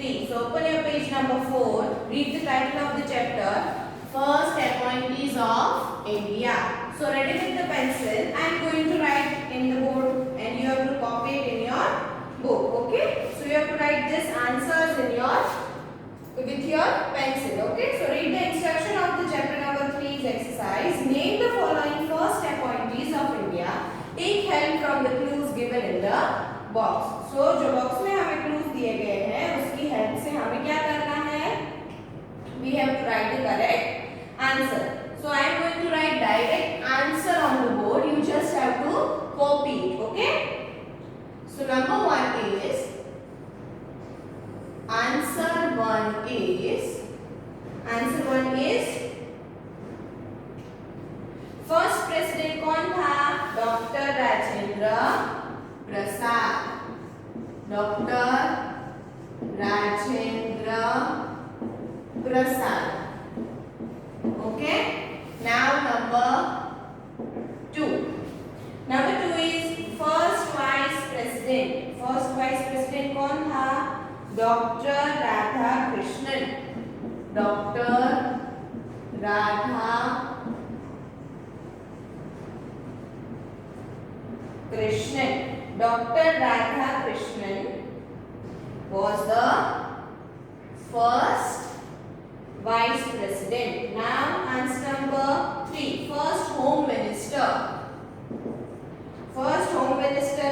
3. So open your page number 4. Read the title of the chapter. First appointees of India. So ready with the pencil. I am going to write in the board and you have to copy it in your book. Okay. So you have to write this answers in with your pencil. Okay. So read the instruction of the chapter number 3's exercise. Name the following first appointees of India. Take help from the clues given in the box. So जो box में हमें clues दिए गए हैं उसकी help से हमें क्या करना है? We have to write the correct answer. So I am going to write direct answer on the board. You just have to copy it. Okay? So number 1 is answer 1 is first president कौन था? Doctor Rajendra Prasad. Doctor Rajendra Prasad. Okay. Now number 2. Number 2 is first vice president. First vice president कौन था? Doctor Radha Krishnan. Doctor Radha Krishnan. Dr. Radha Krishnan was the first vice president. Now answer number 3. First home minister. First home minister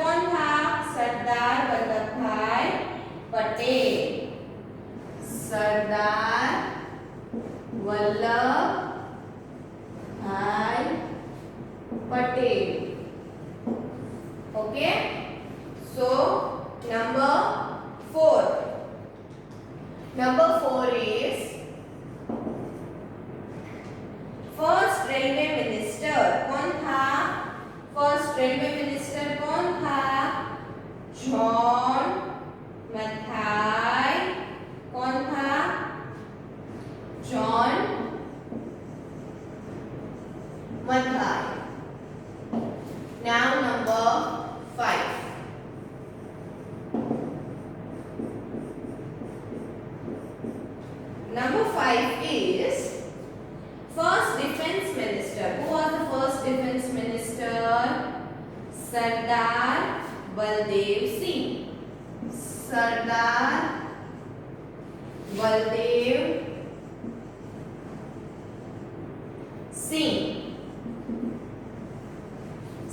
कौन था? सरदार वल्लभ भाई पटेल. सरदार वल्लभ भाई Patel. Okay. So number 4. Number 4 is first railway minister. कौन था? First railway minister कौन था? John Mathai. कौन था? John Mathai. Now number 5. Number 5 is first defense minister. Who was the first defense minister? Sardar Baldev Singh. Sardar Baldev Singh.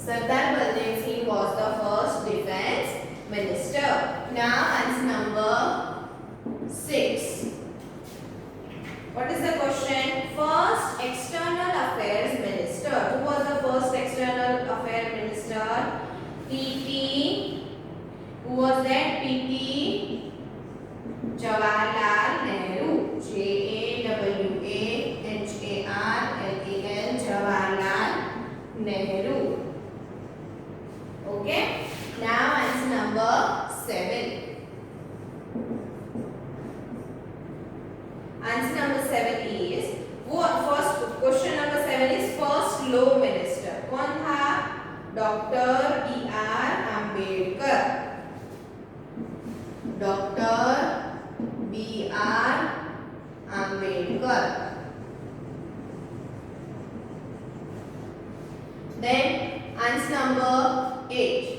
Sardar Baldev Singh was the first defense minister. Now answer number 6. What is the question? First external affairs minister. Who was the first external affairs minister? P.T. Who was that? P.T. Jawaharlal Nehru. Jawaharlal. Jawaharlal Nehru. Okay. Now answer number 7. Answer number 7 is first question number 7 is first law minister. कौन था? Doctor B.R. Ambedkar. Doctor B.R. Ambedkar. Then answer number 8.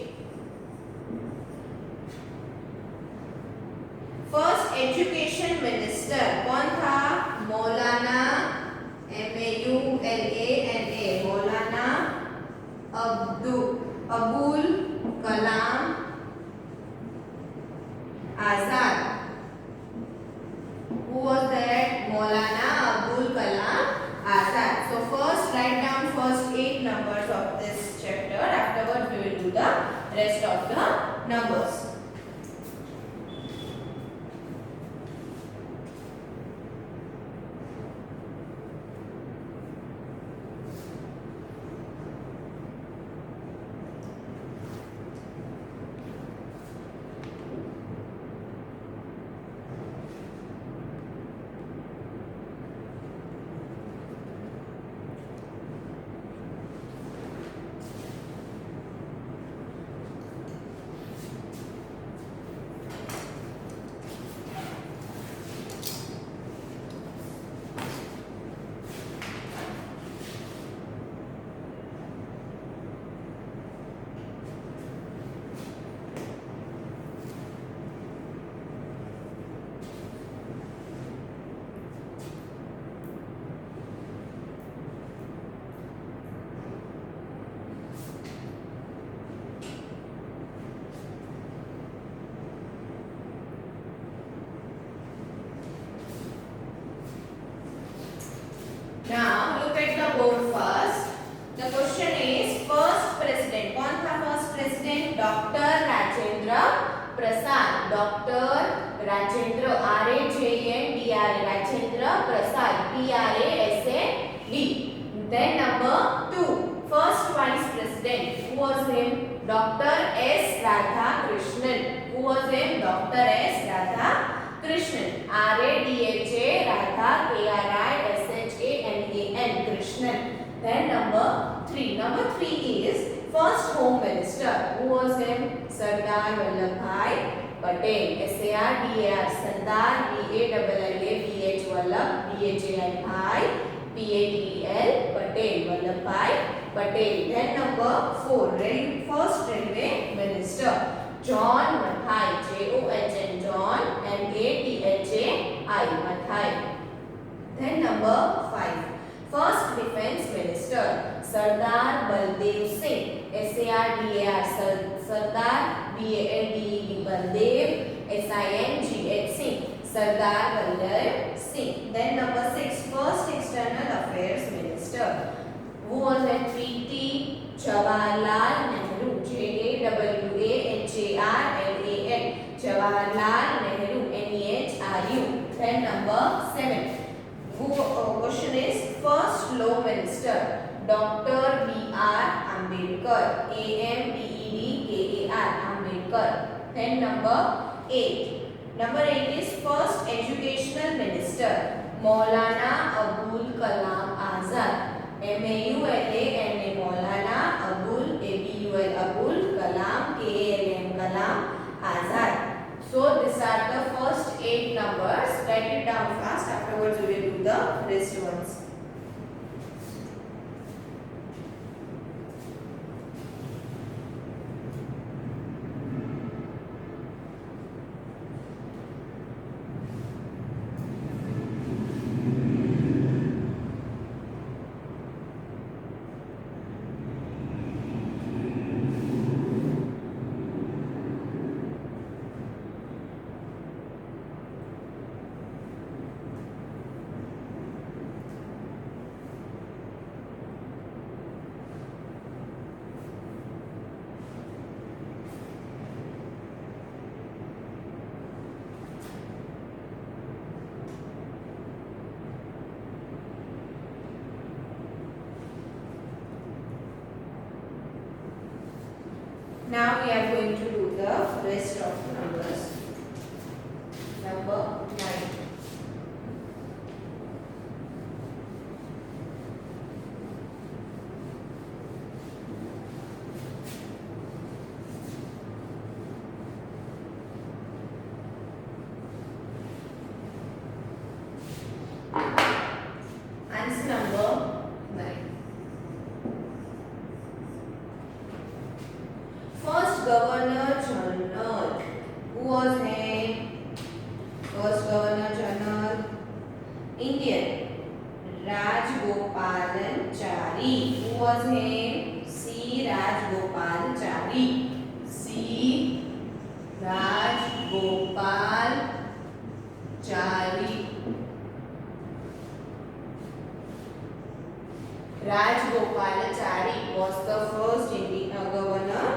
First education minister कौन था? मौलाना MAULANA. Maulana Abul Kalam Azad. Who was that? Maulana Abul Kalam Azad. So first write down first 8 numbers of this chapter. Afterwards we will do the rest of the numbers. Now look at the board first. The question is first president. कौन था first president? Dr. Rajendra Prasad. Dr. Rajendra R-A-J-E-N-D-R Rajendra Prasad P-R-A-S-A-D. Then number 2. First vice president. Who was him? Dr. S. Radhakrishnan. Who was him? Dr. S. Radhakrishnan. R-A-D-H-A Radha K-R-I-S-H-A-N-A-N Krishnan. Then number 3. Number 3 is first home minister. Who was him? Sardar Vallabhbhai Patel. S-A-R-D-A-R Sardar V-A-L-L-A-B-H Vallabh B-H-A-I P-A-T-E-L Patel Vallabhbhai Patel. Then number 4. First railway minister. John Mathai. J-O-H-N John M-A-T-H-A-I Mathai. Then number 5. First defense minister. Sardar Baldev Singh. S-A-R-D-A-R Sardar B-A-L-D-E-V Baldev S-I-N-G-H Singh. Sardar Baldev Singh. Then number 6. First external affairs minister. Who was that? P.T. Jawaharlal Nehru. J-A-W-A-H-A-R-L-A-N Jawaharlal Nehru N-E-H-R-U. Then number 7. Question is first law minister. Dr. B.R. Ambedkar. A-M-B-E-D-K-A-R Ambedkar. Then number 8. Number 8 is first educational minister. Maulana Abul Kalam Azad. M-A-U-L-A-N-A Maulana Abul A-B-U-L Abul Kalam K-A-L-M Kalam Azad. So these are the first 8 numbers. Write it down fast. Afterwards we will do the rest ones. Now we are going to do the rest of the numbers. Number 9. Answer number 9. First Governor General. Who was he? First Governor General Indian. Rajgopalachari. Who was he? C. Rajgopalachari. C. Rajgopalachari. Rajgopalachari was the first Indian Governor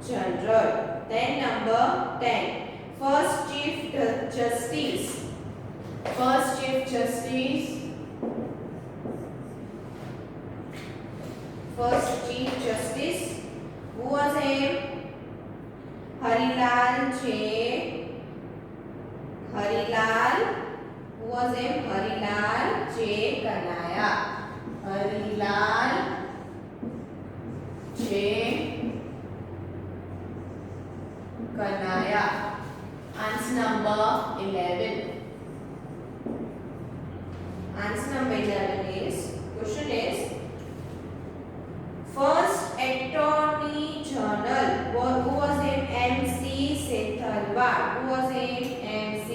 General. Then number 10. First Chief Justice. First Chief Justice. First Chief Justice. Who was him? Harilal J. Harilal. Who was him? Harilal J. Kanaya. Harilal J. Kanaya. Answer number 11. Answer number 11 is, question is, first Attorney General. Who was him? M.C. Sethalwad. Who was him? M.C.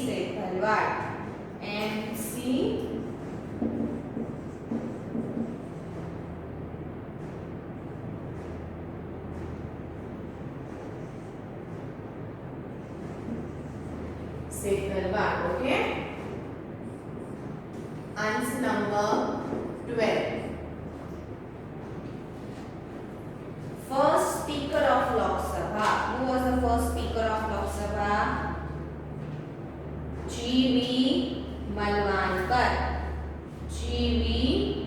Sethalwad. M.C. Sethalwad. Okay. Answer number 12. First speaker of Lok Sabha. Who was the first speaker of Lok Sabha? G.V. Malvankar. G.V.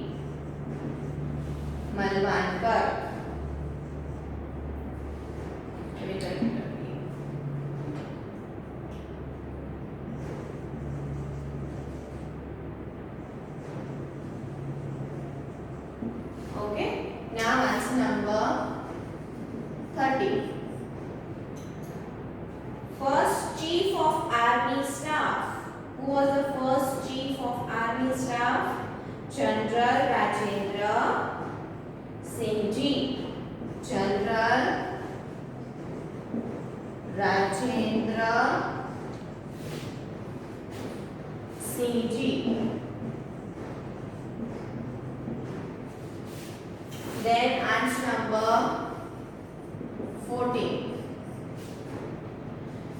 Malvankar. Let me correct it again. Okay. Now answer number 30. First Chief of Army Staff. Who was the first Chief of Army Staff? General Rajendra Singh Ji. General Rajendra Singh Ji. Then answer number 14.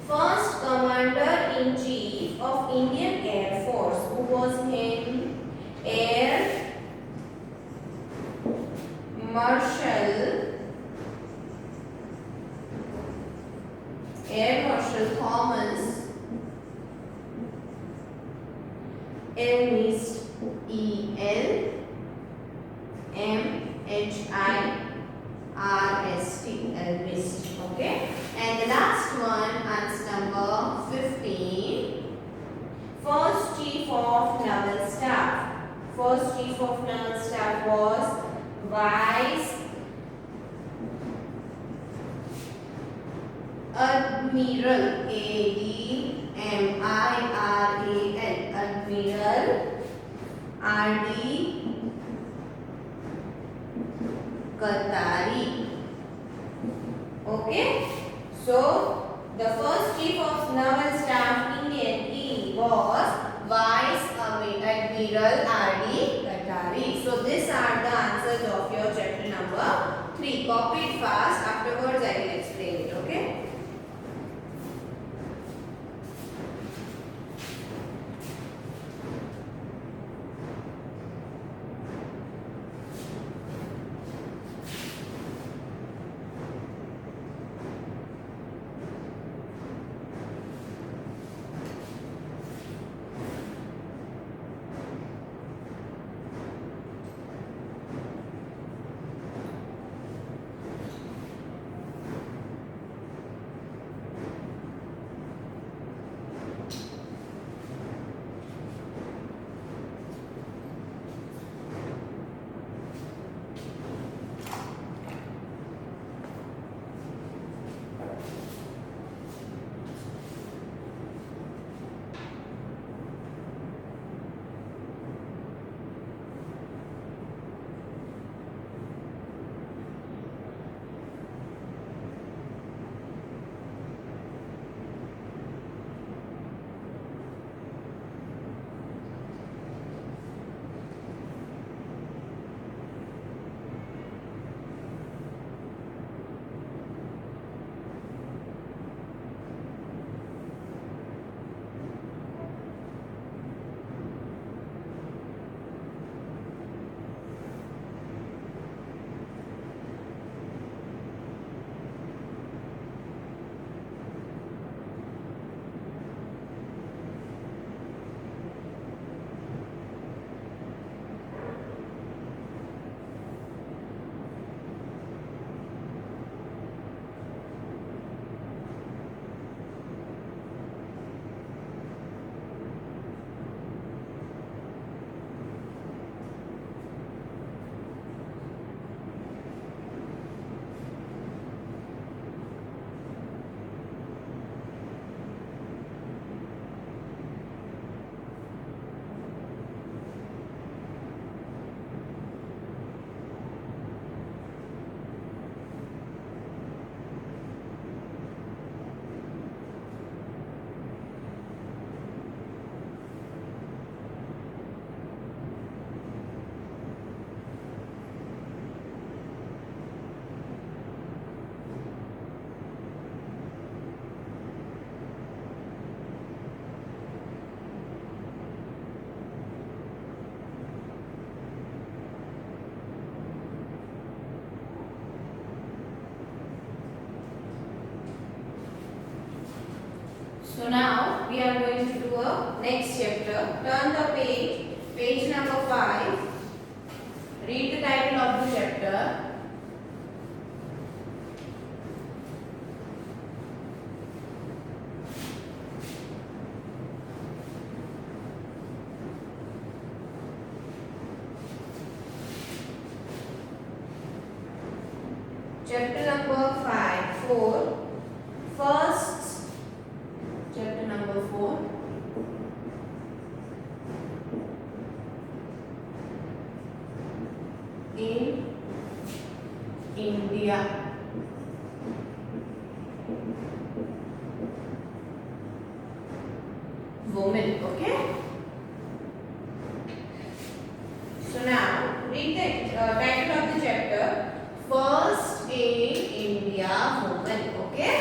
First Commander-in-Chief of Indian Air Force. Who was him? Air Marshal Thomas Elmhirst. Elmhirst. Elmhirst. Okay. And the last one, answer number 15. First Chief of Naval Staff. First Chief of Naval Staff was Vice Admiral Admiral R.D. Qatari. Okay. So the first Chief of Naval Staff Indian was Vice Admiral R.D. Qatari. So these are the answers of your chapter number 3. Copy it fast. Afterwards I will explain it. Okay. So now we are going to do a next chapter. Turn the page, page number 5. Read the title of the chapter. Chapter number 5, 4. First, chapter number 4. In India. Women, okay? So now, read the title of the chapter. First in India, women, okay?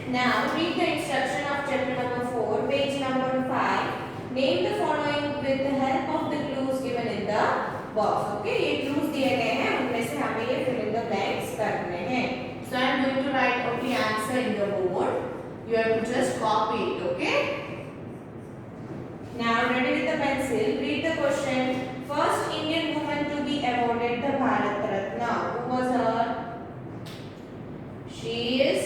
Now, read the instruction of chapter number 4, page number 5. Name the following with the help of the clues given in the box. Okay, ये clues दिए गए हैं, उनमें से हमें ये fill in the blanks करने हैं. So I am going to write only answer in the board. You have to just copy it. Okay. Now, ready with the pencil. Read the question. First Indian woman to be awarded the Bharat Ratna. Who was her? She is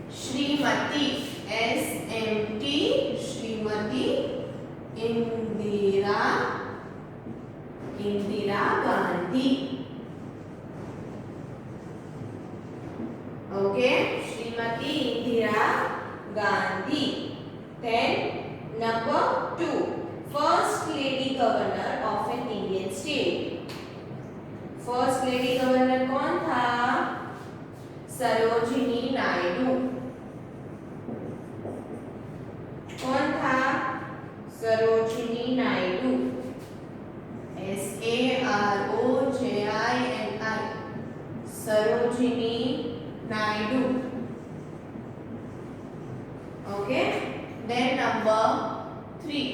Shrimati. SMT. Shrimati Indira Gandhi. Okay, Shrimati Indira Gandhi. Then number 2. First lady governor of an Indian state. First lady governor कौन था? सरोजिनी नायडू. कौन था? Sarojini Naidu. SAROJINI. Sarojini Naidu. Okay. Then number 3.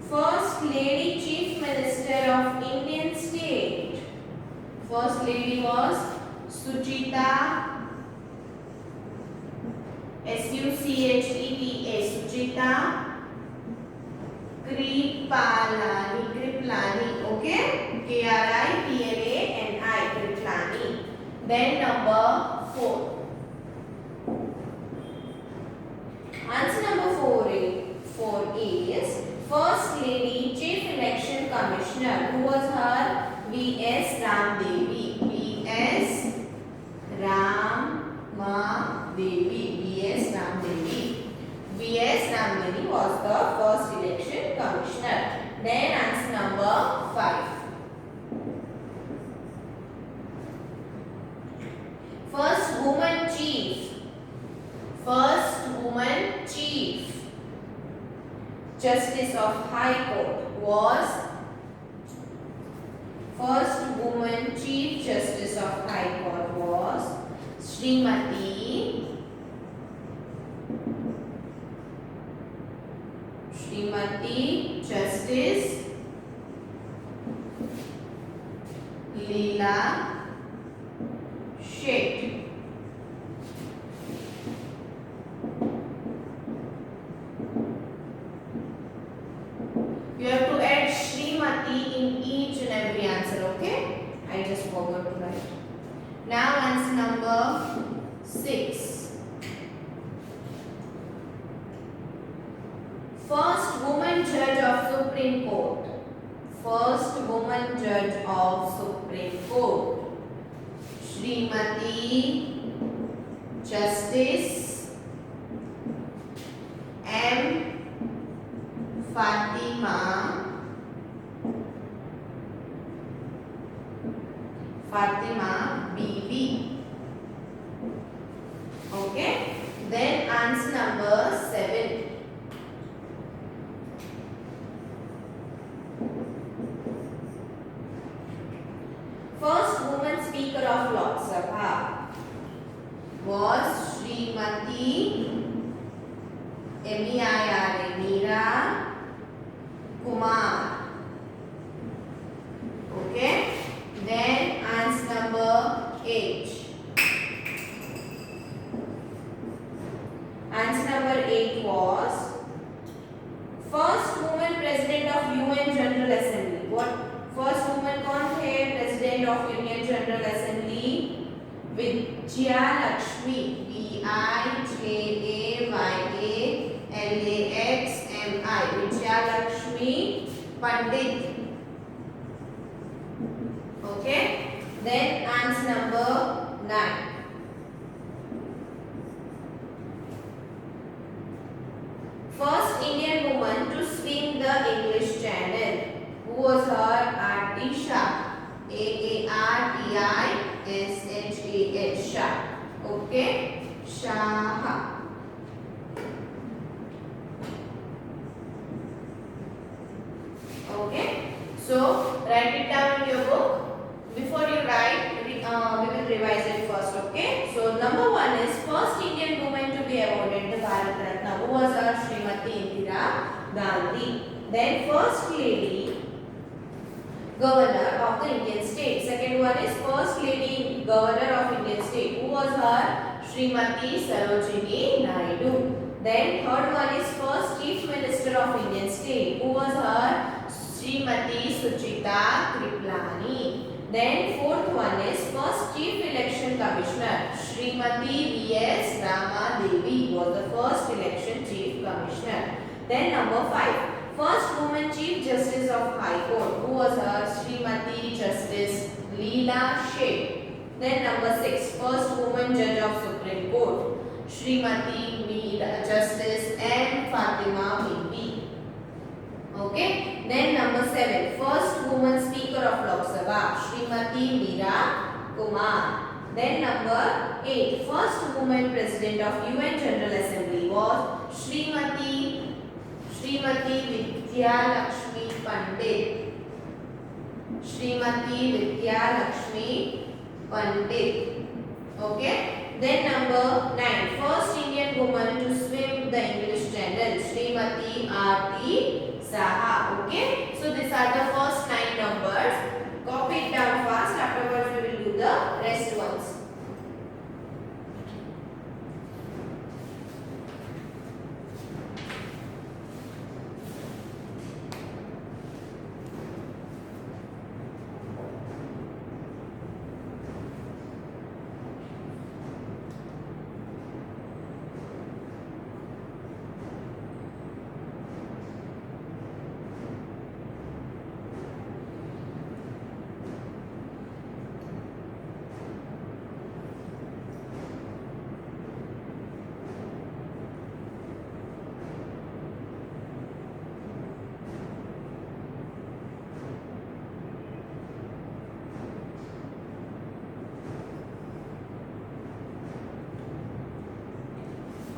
First lady chief minister of Indian state. First lady was Sucheta. SUCHETA. Sucheta Kripalani. Okay. KRIPLANI. Kripalani. Then number 4. Answer number 4 is First Lady Chief Election Commissioner. Who was her? V.S. Ramdevi. V.S. Ramdevi. V.S. Ramdevi. V.S. Ramdevi was the first election commissioner. Then answer number 5. First woman chief. First woman chief Justice of High Court was First woman Chief Justice of High Court was Srimati Justice Leela Sheth. You have to add Srimati in each and every answer, okay? I just forgot to write. Now answer number 6. First woman judge of Supreme Court. First woman judge of Supreme Court. Srimati Justice M. Fatima Bibi. Okay. Then answer number 7. First woman speaker of Lok Sabha was Srimati Meira Kumar. Okay. Then answer number 8 was first woman president of UN General Assembly. What first woman कौन थे president of Union General Assembly? Vijaya Lakshmi, VIJAYALAXMI, Vijaya Lakshmi Pandit. Okay, then answer number 9. First Indian woman to swim the English Channel. Who was her? Aarti Shah. AARTISHAH. Shah. Okay. Shah. Okay. So write it down in your book. Before you write, we will revise it first. Okay. So number 1 is first Indian woman to be awarded the Bharat Ratna. Who was her? Srimati Indira Gandhi. Then first lady governor of the Indian state. Second one is first lady governor of Indian state. Who was her? Srimati Sarojini Naidu. Then third one is first chief minister of Indian state. Who was her? Srimati Suchita Kriplani. Then fourth one is first chief election commissioner. Srimati V.S. Rama Devi was the first election chief commissioner. Then number 5. First woman Chief Justice of High Court. Who was her? Srimati Justice Leela Sheikh. Then number 6. First woman Judge of Supreme Court. Srimati Justice M. Fatima Bibi. Okay. Then number 7. First woman Speaker of Lok Sabha. Srimati Meera Kumar. Then number 8. First woman President of UN General Assembly was Srimati Vidya Lakshmi Pandit. Srimati Vidya Lakshmi Pandit. Okay. Then number 9. First Indian woman to swim the English Channel. Srimati Aarti Saha. Okay. So these are the first 9 numbers. Copy it down fast. Afterwards we will do the rest ones.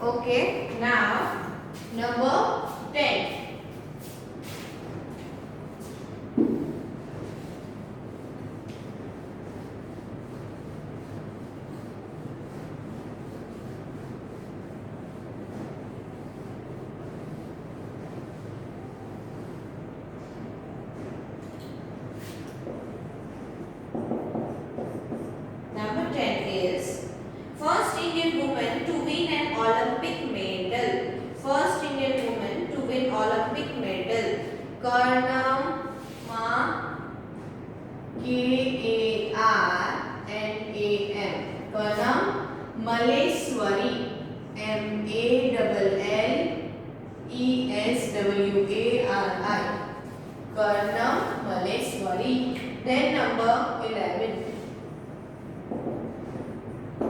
Okay, now number 10. Number 10 is first Indian woman to win an Olympic medal. First Indian woman to win Olympic medal. Karnam K-A-R-N-A-M. Karnam Malleswari. M-A-L-L-E-S-W-A-R-I. Karnam Malleswari. Then number 11.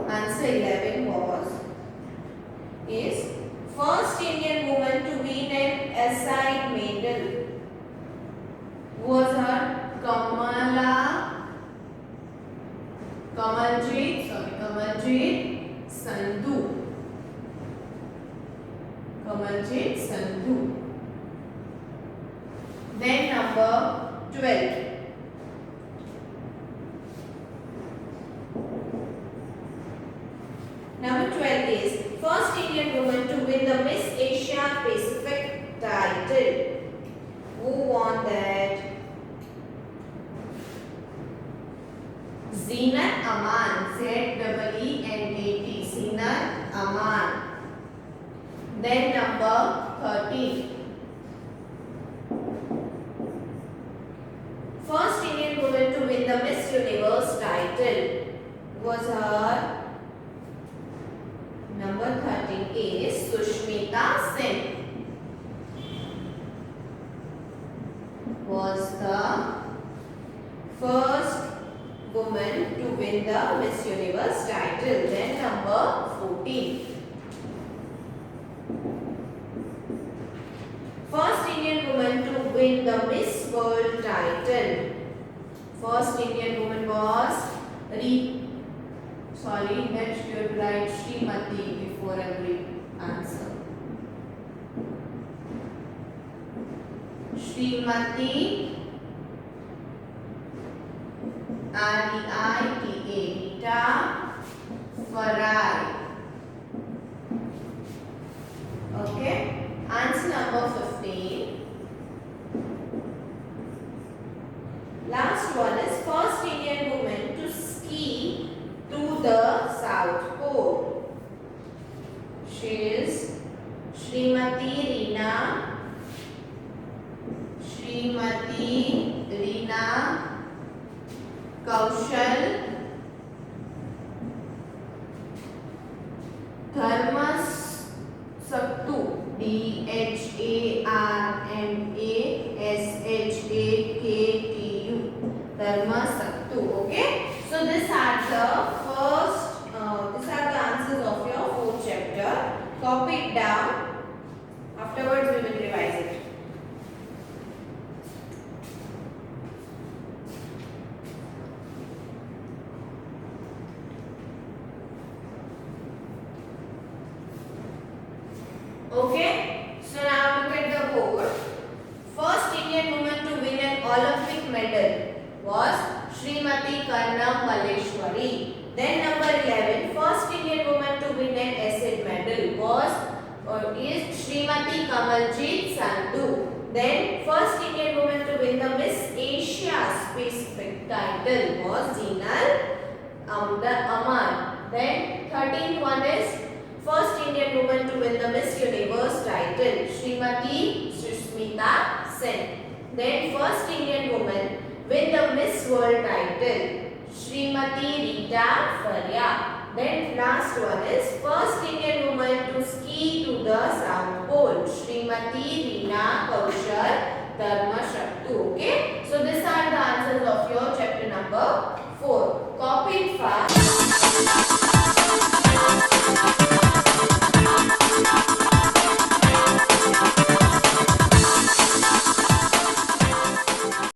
Answer 11 is first Indian woman to win an SI medal. Was her? Kamaljit Sandhu. Kamaljit Sandhu. Then number 12. Number 12 is first Indian woman to win the Miss Asia Pacific title. Who won that? Zeenat Aman. Z-E-E-N-A-T. Zeenat Aman. Then number 13. First Indian woman to win the Miss Universe title was her. Number 13 is Sushmita Sen. Was the first woman to win the Miss Universe title. Then number 14. First Indian woman to win the Miss World title. First Indian woman was that should write Srimati before every answer. Srimati Reita Rita Farai. Okay. Answer number 15. Last one is first Indian woman to ski to the South Pole. She is Srimati Reena Kaushal Dharmasaktu. Dharmasaktu. Dharmasaktu. Okay. So these are the answers of your fourth chapter. Copy it down. Afterwards we will revise it. Okay, so now look at the board. First Indian woman to win an Olympic medal was Srimati Karnam Malleshwari. Then number 11, first Indian woman to win an acid medal is Srimati Kamaljit Sandhu. Then first Indian woman to win the Miss Asia Pacific title was Zinal Aman. Then 13th one is first Indian woman to win the Miss Universe title, Srimati Sushmita Sen. Then first Indian woman win the Miss World title, Srimati Rita Faria. Then last one is first Indian woman to ski to the South Pole, Srimati Reena Kaushal Dharmasaktu.